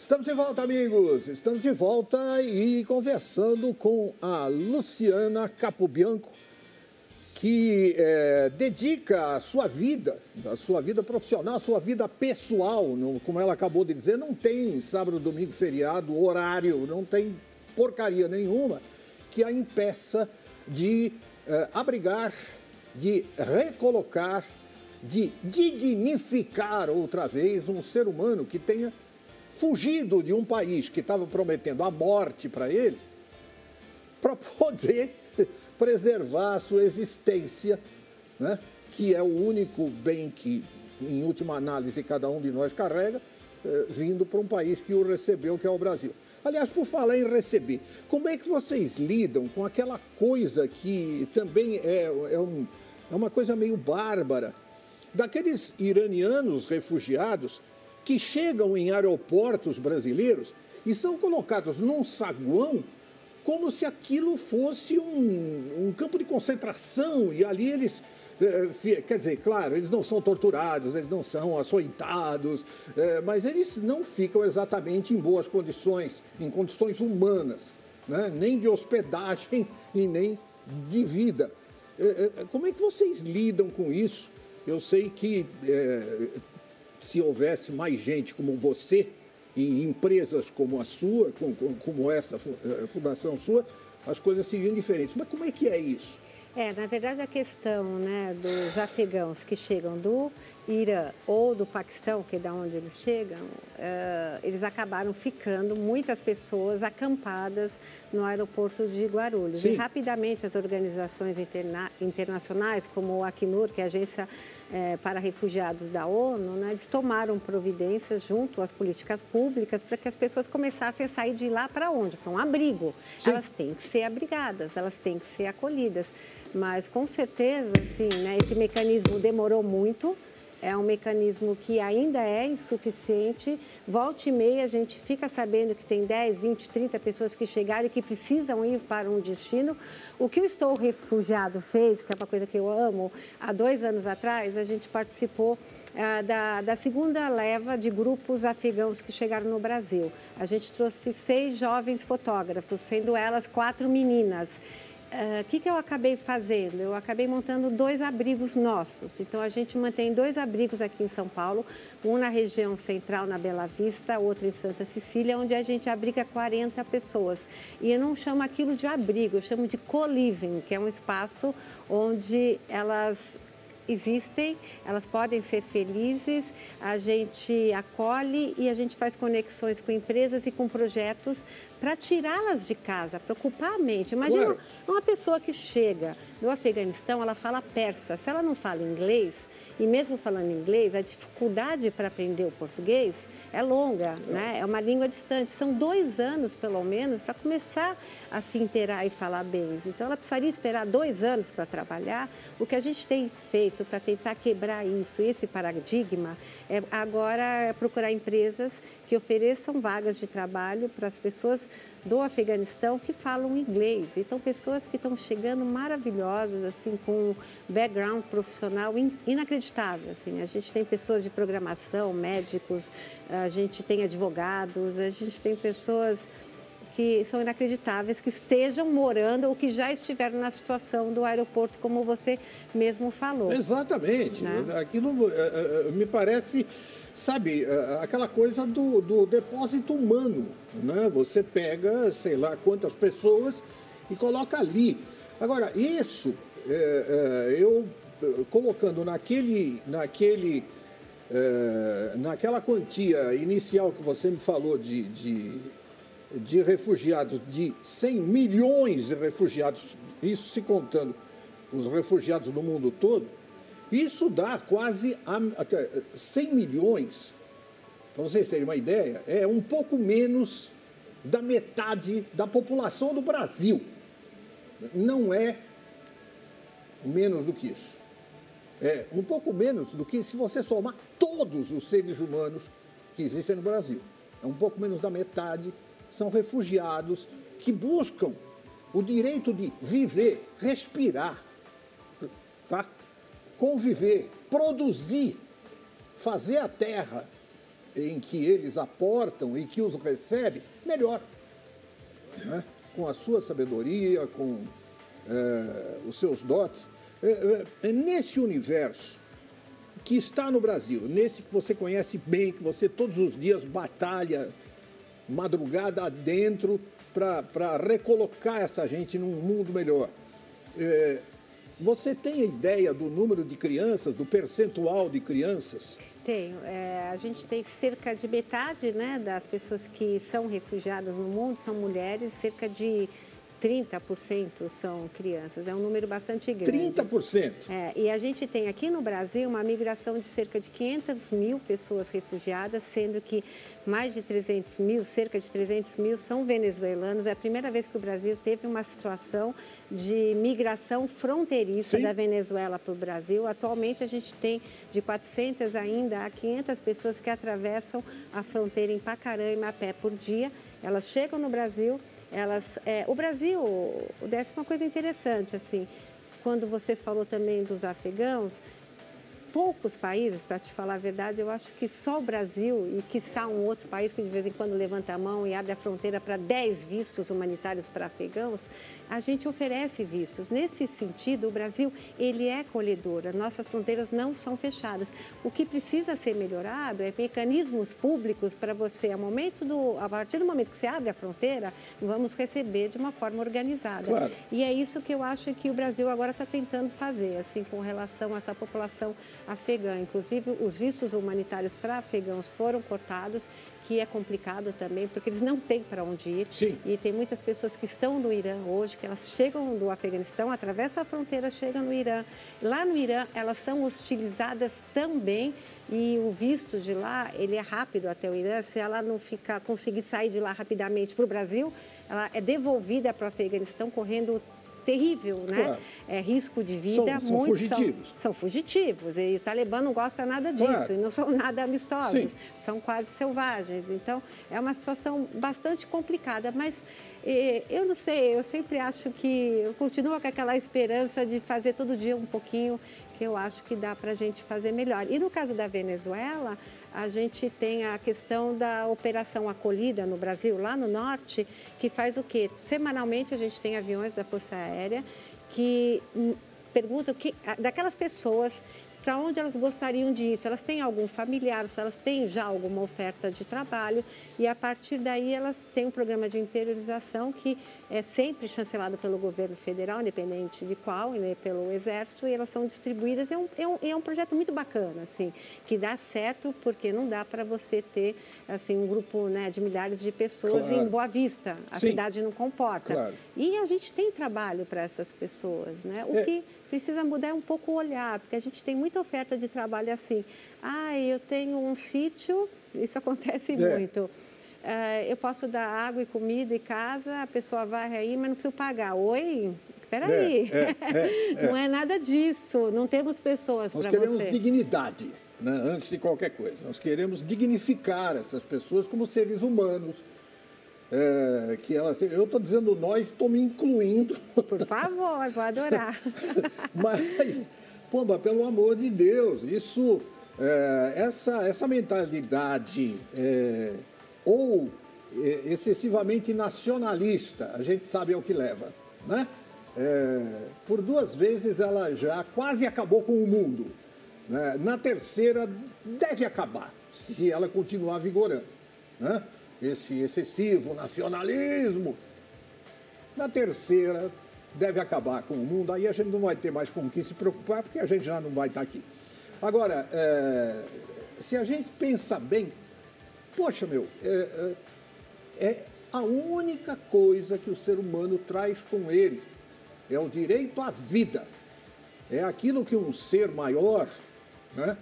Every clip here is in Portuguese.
Estamos de volta, amigos. Estamos de volta e conversando com a Luciana Capobianco, que dedica a sua vida profissional, a sua vida pessoal, como ela acabou de dizer, não tem sábado, domingo, feriado, horário, não tem porcaria nenhuma que a impeça de abrigar, de recolocar, de dignificar outra vez um ser humano que tenha fugido de um país que estava prometendo a morte para ele, para poder preservar a sua existência, né? Que é o único bem que, em última análise, cada um de nós carrega, vindo para um país que o recebeu, que é o Brasil. Aliás, por falar em receber, como é que vocês lidam com aquela coisa que também é uma coisa meio bárbara, daqueles iranianos refugiados que chegam em aeroportos brasileiros e são colocados num saguão como se aquilo fosse um campo de concentração e ali eles, quer dizer, claro, eles não são torturados, eles não são açoitados, mas eles não ficam exatamente em boas condições, em condições humanas, né? Nem de hospedagem e nem de vida. Como é que vocês lidam com isso? Eu sei que se houvesse mais gente como você e empresas como a sua, como essa fundação sua, as coisas seriam diferentes. Mas como é que é isso? Na verdade, a questão, né, dos afegãos que chegam do Irã ou do Paquistão, que é da onde eles chegam, eles acabaram ficando, muitas pessoas acampadas no aeroporto de Guarulhos. Sim. E rapidamente as organizações internacionais, como o Acnur, que é a Agência para Refugiados da ONU, né, eles tomaram providências junto às políticas públicas para que as pessoas começassem a sair de lá para onde? Para um abrigo. Sim. Elas têm que ser abrigadas, elas têm que ser acolhidas. Mas, com certeza, assim, né, esse mecanismo demorou muito, é um mecanismo que ainda é insuficiente. Volta e meia, a gente fica sabendo que tem 10, 20, 30 pessoas que chegaram e que precisam ir para um destino. O que o Estou Refugiado fez, que é uma coisa que eu amo, há 2 anos atrás, a gente participou da segunda leva de grupos afegãos que chegaram no Brasil. A gente trouxe 6 jovens fotógrafos, sendo elas 4 meninas. O que eu acabei fazendo? Eu acabei montando 2 abrigos nossos. Então, a gente mantém 2 abrigos aqui em São Paulo, um na região central, na Bela Vista, outro em Santa Cecília, onde a gente abriga 40 pessoas. E eu não chamo aquilo de abrigo, eu chamo de co-living, que é um espaço onde elas existem, elas podem ser felizes, a gente acolhe e a gente faz conexões com empresas e com projetos para tirá-las de casa, para ocupar a mente. Imagina, claro, uma pessoa que chega do Afeganistão, ela fala persa, se ela não fala inglês, e mesmo falando inglês, a dificuldade para aprender o português é longa, né? É uma língua distante. São 2 anos, pelo menos, para começar a se inteirar e falar bem. Então, ela precisaria esperar 2 anos para trabalhar. O que a gente tem feito para tentar quebrar isso, esse paradigma, agora é procurar empresas que ofereçam vagas de trabalho para as pessoas do Afeganistão que falam inglês. Então, pessoas que estão chegando maravilhosas, assim, com um background profissional inacreditável. Assim. A gente tem pessoas de programação, médicos, a gente tem advogados, a gente tem pessoas que são inacreditáveis, que estejam morando ou que já estiveram na situação do aeroporto, como você mesmo falou. Exatamente. Né? Aquilo me parece, sabe, aquela coisa do depósito humano, né? Você pega, sei lá, quantas pessoas e coloca ali. Agora, isso, eu colocando naquela quantia inicial que você me falou de refugiados, de 100 milhões de refugiados, isso se contando os refugiados do mundo todo, isso dá quase 100 milhões, para vocês terem uma ideia, é um pouco menos da metade da população do Brasil. Não é menos do que isso. É um pouco menos do que se você somar todos os seres humanos que existem no Brasil. É um pouco menos da metade. São refugiados que buscam o direito de viver, respirar, tá? Conviver, produzir, fazer a terra em que eles aportam e que os recebe, melhor. Né? Com a sua sabedoria, com os seus dotes. Nesse universo que está no Brasil, nesse que você conhece bem, que você todos os dias batalha madrugada adentro para recolocar essa gente num mundo melhor. Você tem a ideia do número de crianças, do percentual de crianças? Tenho. A gente tem cerca de metade, né, das pessoas que são refugiadas no mundo são mulheres, cerca de 30% são crianças, é um número bastante grande. 30%? E a gente tem aqui no Brasil uma migração de cerca de 500 mil pessoas refugiadas, sendo que mais de 300 mil, cerca de 300 mil, são venezuelanos. É a primeira vez que o Brasil teve uma situação de migração fronteiriça Sim. da Venezuela para o Brasil. Atualmente a gente tem de 400 ainda a 500 pessoas que atravessam a fronteira em Pacaramã a pé por dia. Elas chegam no Brasil. O Brasil, Décio, uma coisa interessante, assim, quando você falou também dos afegãos, poucos países, para te falar a verdade, eu acho que só o Brasil e quiçá um outro país que de vez em quando levanta a mão e abre a fronteira para 10 vistos humanitários para afegãos, a gente oferece vistos. Nesse sentido, o Brasil, ele é acolhedor, as nossas fronteiras não são fechadas. O que precisa ser melhorado é mecanismos públicos para você, a partir do momento que você abre a fronteira, vamos receber de uma forma organizada. Claro. E é isso que eu acho que o Brasil agora está tentando fazer, assim, com relação a essa população afegã. Inclusive, os vistos humanitários para afegãos foram cortados, que é complicado também, porque eles não têm para onde ir. Sim. E tem muitas pessoas que estão no Irã hoje, que elas chegam do Afeganistão, atravessam a fronteira, chegam no Irã. Lá no Irã, elas são hostilizadas também, e o visto de lá, ele é rápido até o Irã. Se ela não conseguir sair de lá rapidamente para o Brasil, ela é devolvida para o Afeganistão correndo terrível, né? Claro. Risco de vida. São fugitivos. São fugitivos. E o Talibã não gosta nada disso. Claro. E não são nada amistosos. Sim. São quase selvagens. Então, é uma situação bastante complicada. Mas eu não sei, eu sempre acho que eu continuo com aquela esperança de fazer todo dia um pouquinho, que eu acho que dá para a gente fazer melhor. E no caso da Venezuela, a gente tem a questão da Operação Acolhida no Brasil, lá no norte, que faz o quê? Semanalmente a gente tem aviões da Força Aérea que perguntam daquelas pessoas para onde elas gostariam de ir, se elas têm algum familiar, se elas têm já alguma oferta de trabalho, e a partir daí elas têm um programa de interiorização que é sempre chancelado pelo governo federal, independente de qual, né, pelo Exército, e elas são distribuídas. É um projeto muito bacana, assim, que dá certo, porque não dá para você ter assim, um grupo, né, de milhares de pessoas. Claro. Em Boa Vista. A Sim. cidade não comporta. Claro. E a gente tem trabalho para essas pessoas, né? O que precisa mudar é um pouco o olhar, porque a gente tem muita oferta de trabalho assim. Eu tenho um sítio, isso acontece muito. Eu posso dar água e comida e casa, a pessoa vai aí, mas não preciso pagar. Oi? Espera aí. Não é nada disso, não temos pessoas para você. Nós queremos dignidade, né, antes de qualquer coisa. Nós queremos dignificar essas pessoas como seres humanos. Eu estou dizendo nós, estou me incluindo. Por favor, vou adorar. Mas, Pomba, pelo amor de Deus, isso, essa mentalidade ou excessivamente nacionalista, a gente sabe ao que leva, né? Por 2 vezes ela já quase acabou com o mundo, né? Na terceira deve acabar, se ela continuar vigorando, né? Esse excessivo nacionalismo. Na terceira, deve acabar com o mundo. Aí a gente não vai ter mais com o que se preocupar, porque a gente já não vai estar aqui. Agora, se a gente pensa bem, poxa, é a única coisa que o ser humano traz com ele. É o direito à vida. É aquilo que um ser maior, né,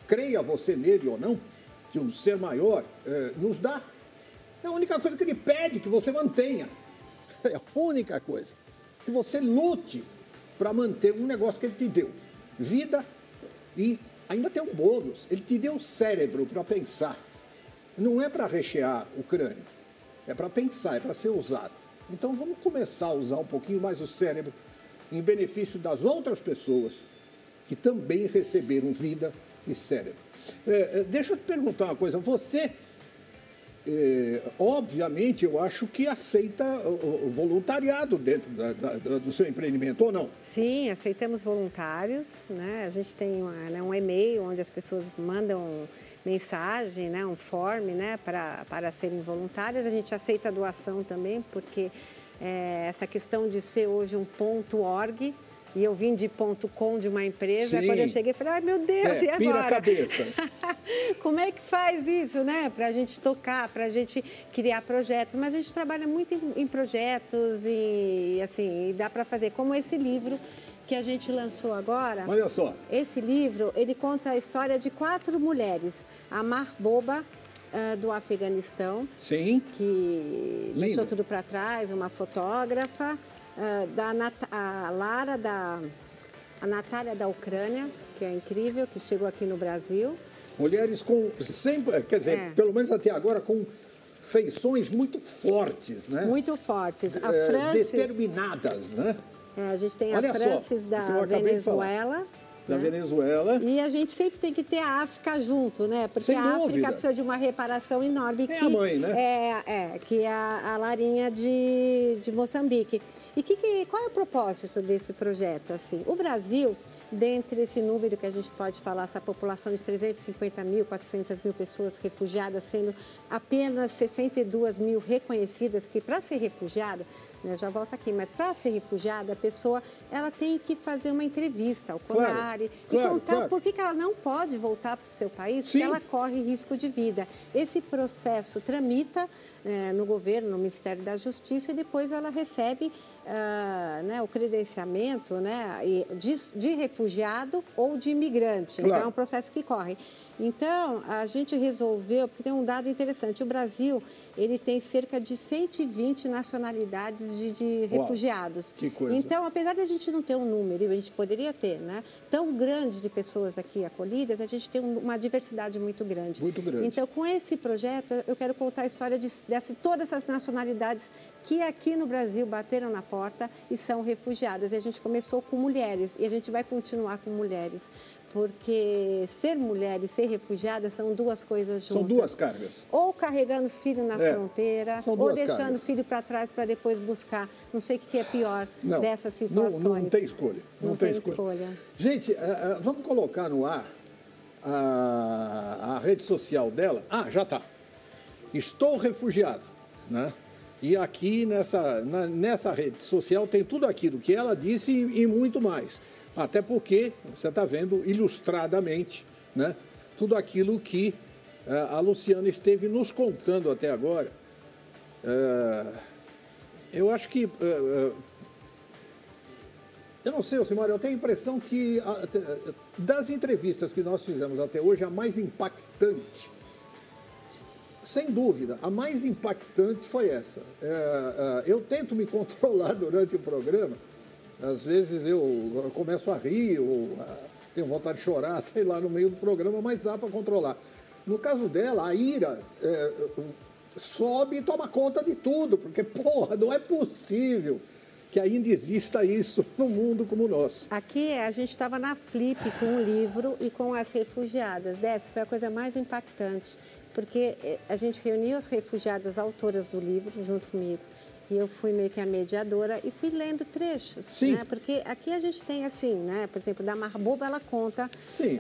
creia você nele ou não, que um ser maior nos dá. É a única coisa que ele pede que você mantenha. É a única coisa. Que você lute para manter um negócio que ele te deu. Vida e ainda tem um bônus. Ele te deu cérebro para pensar. Não é para rechear o crânio. É para pensar, é para ser usado. Então vamos começar a usar um pouquinho mais o cérebro em benefício das outras pessoas que também receberam vida e cérebro. Deixa eu te perguntar uma coisa. Você, obviamente, eu acho que aceita o voluntariado dentro do seu empreendimento, ou não? Sim, aceitamos voluntários, né? A gente tem um e-mail onde as pessoas mandam mensagem, né? Um form, né? Para serem voluntárias. A gente aceita a doação também, porque essa questão de ser hoje um .org, e eu vim de .com de uma empresa, Sim. Quando eu cheguei, eu falei, ai meu Deus, e agora? Pira a cabeça. Como é que faz isso, né? Para a gente tocar, para a gente criar projetos. Mas a gente trabalha muito em projetos e, assim, e dá para fazer. Como esse livro que a gente lançou agora. Olha só. Esse livro, ele conta a história de 4 mulheres. A Mahbouba, do Afeganistão. Sim. Que deixou tudo para trás, uma fotógrafa. A Natália da Ucrânia, que é incrível, que chegou aqui no Brasil. Mulheres com sempre, quer dizer, pelo menos até agora, com feições muito fortes, né? Muito fortes. A Frances, determinadas, né? A gente tem Olha a Frances da Venezuela. Da Venezuela. E a gente sempre tem que ter a África junto, né? Porque Sem a África dúvida. precisa de uma reparação enorme. É a mãe, né? Que é a Larinha de Moçambique. E qual é o propósito desse projeto? Assim? O Brasil, dentre esse número que a gente pode falar, essa população de 350 mil, 400 mil pessoas refugiadas, sendo apenas 62 mil reconhecidas, que para ser refugiada, eu já volto aqui, mas para ser refugiada, a pessoa ela tem que fazer uma entrevista ao CONARE e contar por que ela não pode voltar para o seu país, porque ela corre risco de vida. Esse processo tramita no governo, no Ministério da Justiça, e depois ela recebe o credenciamento de refugiado ou de imigrante. Então, é um processo que corre. Então, a gente resolveu, porque tem um dado interessante, o Brasil ele tem cerca de 120 nacionalidades de refugiados. Que coisa. Então, apesar de a gente não ter um número, a gente poderia ter, né, tão grande de pessoas aqui acolhidas, a gente tem uma diversidade muito grande. Muito grande. Então, com esse projeto, eu quero contar a história de todas essas nacionalidades que aqui no Brasil bateram na porta e são refugiadas. E a gente começou com mulheres e a gente vai continuar com mulheres. Porque ser mulher e ser refugiada são duas coisas juntas. São duas cargas. Ou carregando filho na fronteira, ou deixando cargas. filho para trás para depois buscar. Não sei o que é pior dessas situações. Não tem escolha. Não tem escolha. Gente, vamos colocar no ar a rede social dela. Ah, já está. Estou refugiado, né? E aqui nessa rede social tem tudo aquilo que ela disse e muito mais. Até porque você está vendo ilustradamente, né, tudo aquilo que a Luciana esteve nos contando até agora. Eu acho que... eu não sei, Alcimar, eu tenho a impressão que das entrevistas que nós fizemos até hoje, a mais impactante, sem dúvida, a mais impactante foi essa. Eu tento me controlar durante o programa. Às vezes eu começo a rir ou tenho vontade de chorar, sei lá, no meio do programa, mas dá para controlar. No caso dela, a ira sobe e toma conta de tudo, porque, porra, não é possível que ainda exista isso no mundo como o nosso. Aqui a gente estava na Flip com o livro e com as refugiadas. Essa foi a coisa mais impactante, porque a gente reuniu as refugiadas autoras do livro junto comigo. E eu fui meio que a mediadora e fui lendo trechos. Sim. Né? Porque aqui a gente tem assim, né? Por exemplo, da Mahbouba, ela conta... Sim,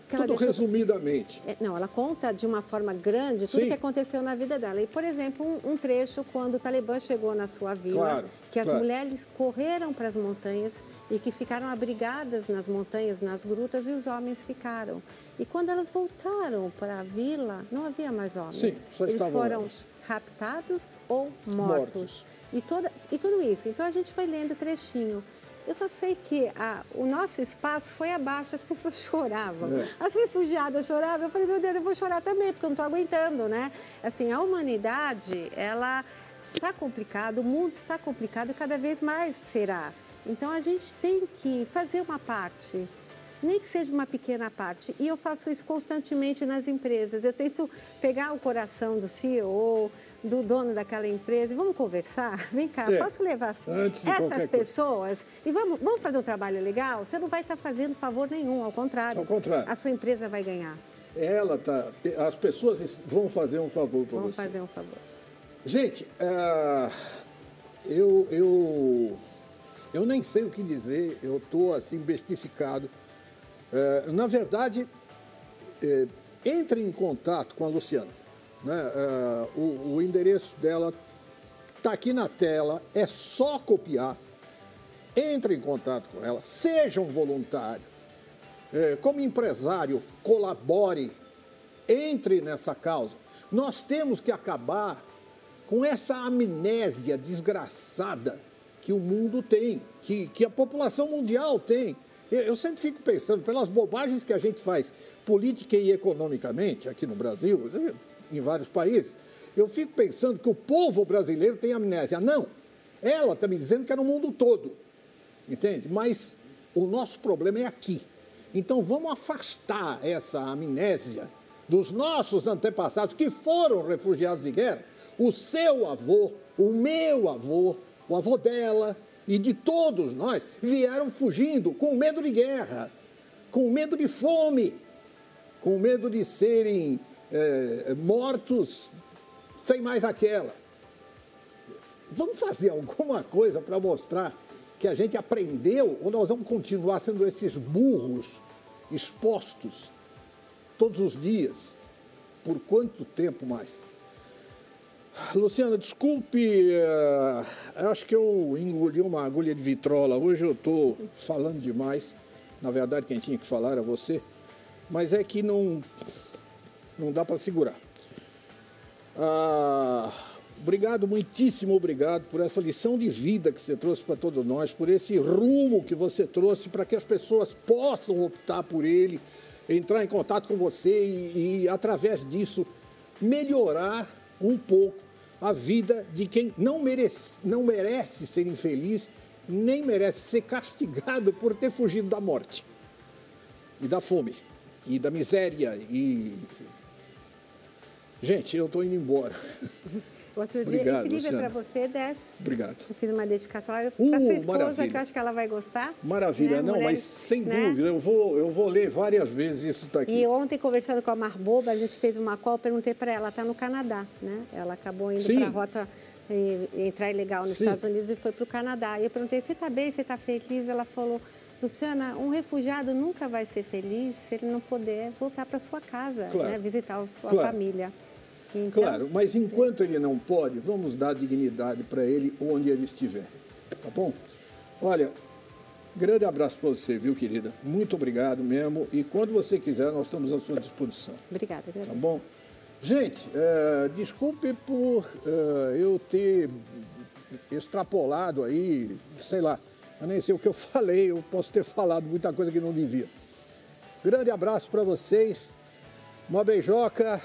que ela resumidamente. Não, ela conta de uma forma grande tudo o que aconteceu na vida dela. E, por exemplo, um trecho quando o Talibã chegou na sua vila, que as mulheres correram para as montanhas e que ficaram abrigadas nas montanhas, nas grutas, e os homens ficaram. E quando elas voltaram para a vila, não havia mais homens. Sim, só eles foram elas. raptados ou mortos. E tudo isso. Então, a gente foi lendo trechinho. Eu só sei que o nosso espaço foi abaixo, as pessoas choravam. As refugiadas choravam. Eu falei, meu Deus, eu vou chorar também, porque eu não estou aguentando, né? Assim, a humanidade, ela está complicada, o mundo está complicado e cada vez mais será. Então, a gente tem que fazer uma parte. nem que seja uma pequena parte. E eu faço isso constantemente nas empresas. Eu tento pegar o coração do CEO, do dono daquela empresa, e vamos conversar? Vem cá, posso levar essas pessoas e vamos fazer um trabalho legal? Você não vai estar fazendo favor nenhum, ao contrário. Ao contrário. A sua empresa vai ganhar. As pessoas vão fazer um favor para você. Vão fazer um favor. Gente, eu nem sei o que dizer, eu estou assim bestificado. Na verdade, entre em contato com a Luciana. Né? O endereço dela está aqui na tela, é só copiar. Entre em contato com ela, seja um voluntário. Como empresário, colabore, entre nessa causa. Nós temos que acabar com essa amnésia desgraçada que o mundo tem, que a população mundial tem. Eu sempre fico pensando, pelas bobagens que a gente faz política e economicamente aqui no Brasil, em vários países, eu fico pensando que o povo brasileiro tem amnésia. Não, ela está me dizendo que é no mundo todo, entende? Mas o nosso problema é aqui. Então vamos afastar essa amnésia dos nossos antepassados que foram refugiados de guerra. O seu avô, o meu avô, o avô dela e de todos nós vieram fugindo com medo de guerra, com medo de fome, com medo de serem mortos sem mais aquela. Vamos fazer alguma coisa para mostrar que a gente aprendeu ou nós vamos continuar sendo esses burros expostos todos os dias? Por quanto tempo mais? Luciana, desculpe, acho que eu engoli uma agulha de vitrola. Hoje eu estou falando demais. Na verdade, quem tinha que falar era você. Mas é que não dá para segurar. Obrigado, muitíssimo obrigado por essa lição de vida que você trouxe para todos nós, por esse rumo que você trouxe para que as pessoas possam optar por ele, entrar em contato com você e através disso, melhorar um pouco a vida de quem não merece ser infeliz, nem merece ser castigado por ter fugido da morte, e da fome, e da miséria, e... Gente, eu estou indo embora. Outro dia, esse livro é para você, 10. Obrigado. Eu fiz uma dedicatória para sua esposa, maravilha. Que eu acho que ela vai gostar. Maravilha, né? Não, mas sem dúvida, eu vou ler várias vezes isso daqui. E ontem, conversando com a Marboba, a gente fez uma call, perguntei para ela, está no Canadá, né? Ela acabou indo para a rota, entrar ilegal nos Estados Unidos e foi para o Canadá. E eu perguntei, você está bem, você está feliz? Ela falou, Luciana, um refugiado nunca vai ser feliz se ele não puder voltar para sua casa, né? Visitar a sua família. Então, claro, mas enquanto ele não pode, vamos dar dignidade para ele onde ele estiver, tá bom? Olha, grande abraço para você, viu, querida? Muito obrigado mesmo. E quando você quiser, nós estamos à sua disposição. Obrigada, tá bom? Gente, desculpe por eu ter extrapolado aí, sei lá, eu nem sei o que eu falei, eu posso ter falado muita coisa que não devia. Grande abraço para vocês, uma beijoca.